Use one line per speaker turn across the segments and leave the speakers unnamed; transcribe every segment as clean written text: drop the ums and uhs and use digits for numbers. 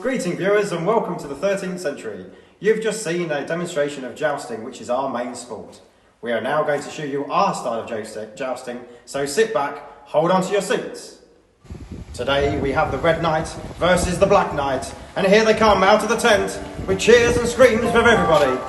Greeting viewers and welcome to the 13th century. You've just seen a demonstration of jousting, which is our main sport. We are now going to show you our style of jousting, so sit back, hold on to your seats. Today we have the Red Knight versus the Black Knight, and here they come out of the tent with cheers and screams from everybody.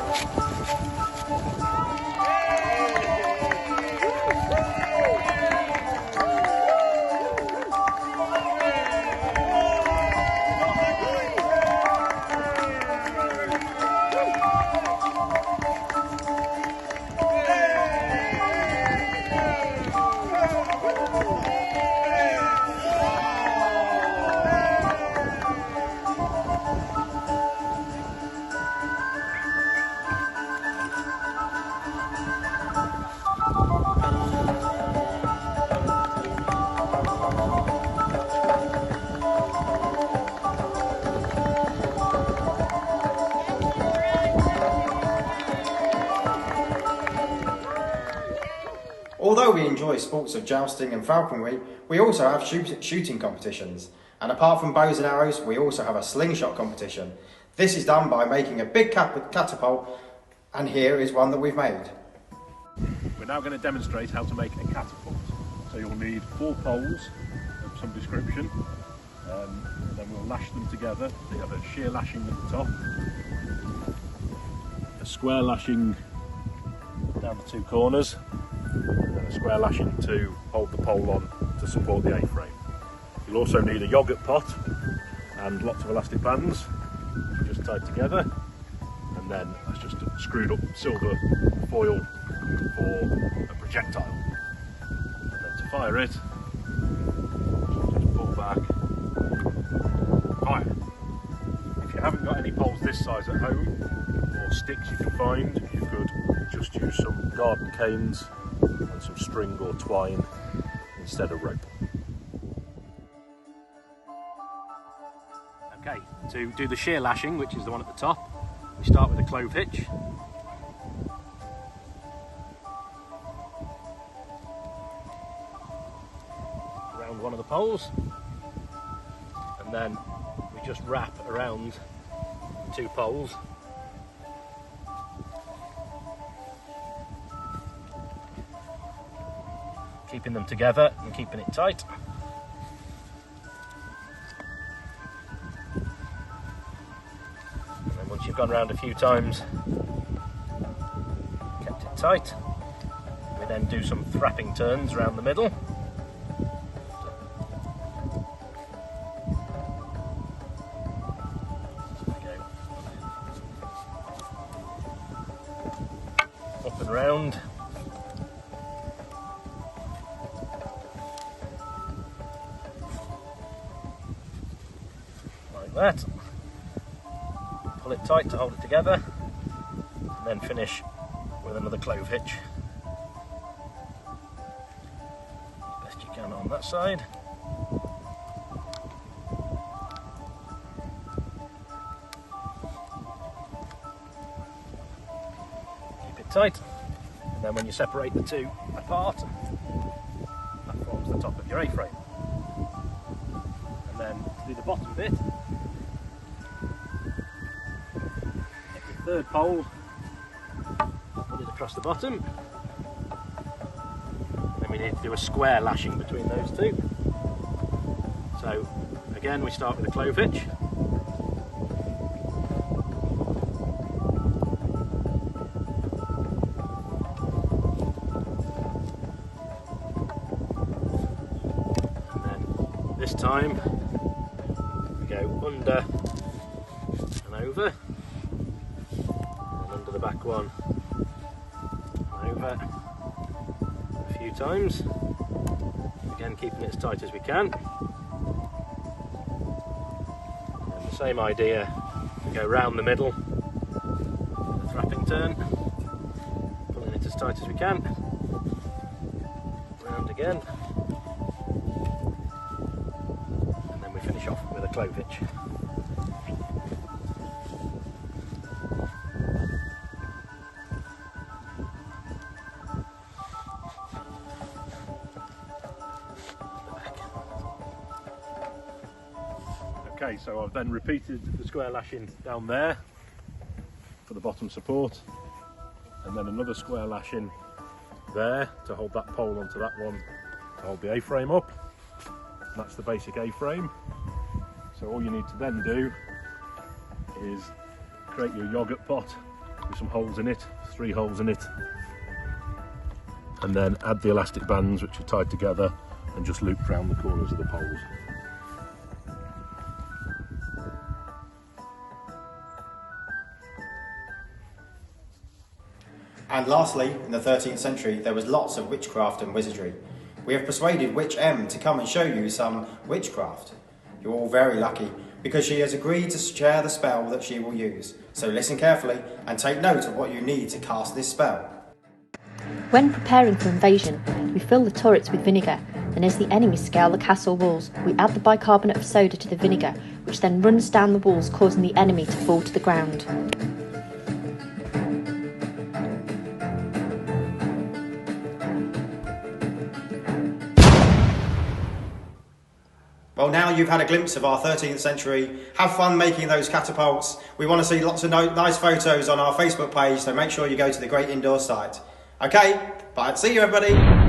Although we enjoy sports of jousting and falconry, we also have shooting competitions. And apart from bows and arrows, we also have a slingshot competition. This is done by making a big catapult, and here is one that we've made.
We're now going to demonstrate how to make a catapult. So you'll need 4 poles of some description, and then we'll lash them together. So you have a shear lashing at the top, a square lashing down the 2 corners, and a square lashing to hold the pole on to support the A-frame. You'll also need a yoghurt pot and lots of elastic bands, just tied together, and then that's just a screwed up silver foil for a projectile. And then to fire it, just pull back, fire. If you haven't got any poles this size at home, or sticks you can find, you could just use some garden canes and some string or twine instead of rope. Okay, to do the shear lashing, which is the one at the top, we start with a clove hitch. Around one of the poles, and then we just wrap around the 2 poles. Keeping them together and keeping it tight. And then once you've gone around a few times, kept it tight, we then do some thrapping turns around the middle. There we go. Up and round. That. Pull it tight to hold it together, and then finish with another clove hitch. Best you can on that side. Keep it tight, and then when you separate the 2 apart, that forms the top of your A-frame. And then to do the bottom bit, 3rd pole, put it across the bottom. Then we need to do a square lashing between those 2. So again, we start with a clove hitch. And then this time we go under and over. The back one over a few times, again keeping it as tight as we can. And the same idea, we go round the middle, a thrapping turn, pulling it as tight as we can, round again, and then we finish off with a clove hitch. Okay, so I've then repeated the square lashing down there for the bottom support, and then another square lashing there to hold that pole onto that one to hold the A-frame up. And that's the basic A-frame. So all you need to then do is create your yogurt pot with some holes in it, 3 holes in it, and then add the elastic bands which are tied together and just loop around the corners of the poles.
And lastly, in the 13th century, there was lots of witchcraft and wizardry. We have persuaded Witch M to come and show you some witchcraft. You're all very lucky, because she has agreed to share the spell that she will use. So listen carefully and take note of what you need to cast this spell.
When preparing for invasion, we fill the turrets with vinegar, and as the enemy scale the castle walls, we add the bicarbonate of soda to the vinegar, which then runs down the walls, causing the enemy to fall to the ground.
Well, now you've had a glimpse of our 13th century. Have fun making those catapults. We want to see lots of nice photos on our Facebook page, so make sure you go to the Great Indoor site. Okay, bye. See you, everybody.